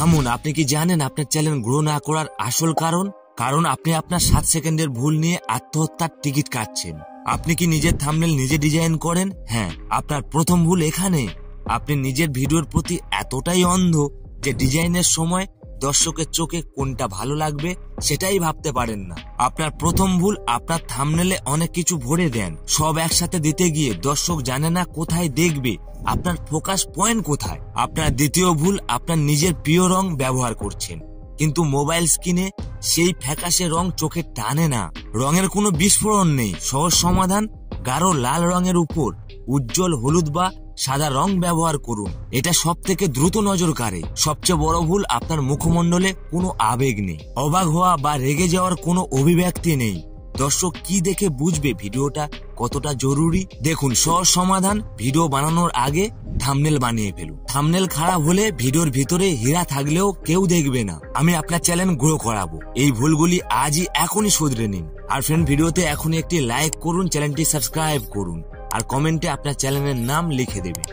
থামুন, আপনি কি জানেন আপনার চ্যানেল গ্রো না করার আসল কারণ? কারণ আপনি আপনার 7 সেকেন্ডের ভুল নিয়ে আত্মহত্যার টিকিট কাটছেন। আপনি কি নিজের থাম্বনেল নিজে ডিজাইন করেন? হ্যাঁ, আপনার প্রথম ভুল এখানে। আপনি নিজের ভিডিওর প্রতি এতটাই অন্ধ যে ডিজাইনের সময় দর্শকের চোখে কোনটা ভালো লাগবে সেটাই ভাবতে পারেন না। আপনার প্রথম ভুল, আপনার থাম্বনেলে অনেক কিছু ভরে দেন। সব একসাথে দিতে গিয়ে দর্শক জানে না কোথায় দেখবে, আপনার ফোকাস পয়েন্ট কোথায়। আপনার দ্বিতীয় ভুল, আপনার নিজের প্রিয় রং ব্যবহার করছেন, কিন্তু মোবাইল স্ক্রিনে সেই ফ্যাকাশে রং চোখে টানে না। রঙের কোনো বিস্ফোরণ নেই। সহজ সমাধান, গাঢ় লাল রঙের উপর উজ্জ্বল হলুদ বা সাদা রং ব্যবহার করুন। এটা সব থেকে দ্রুত নজর কাড়ে। সবচেয়ে বড় ভুল, আপনার মুখমণ্ডলে কোনো আবেগ নেই। অবাক হওয়া বা রেগে যাওয়ার কোনো অভিব্যক্তি নেই। দর্শক কি দেখে বুঝবে ভিডিওটা কতটা জরুরি? দেখুন সহজ সমাধান, ভিডিও বানানোর আগে থাম্বনেল বানিয়ে ফেলুন। থাম্বনেল খারাপ হলে ভিডিওর ভিতরে হীরা থাকলেও কেউ দেখবে না। আমি আপনার চ্যানেল গ্রো করাবো। এই ভুলগুলি আজই এখনই শুধরে নিন। আর ফ্রেন্ড, ভিডিওতে এখনই একটি লাইক করুন, চ্যানেলটি সাবস্ক্রাইব করুন আর কমেন্টে আপনার চ্যানেলের নাম লিখে দেবেন।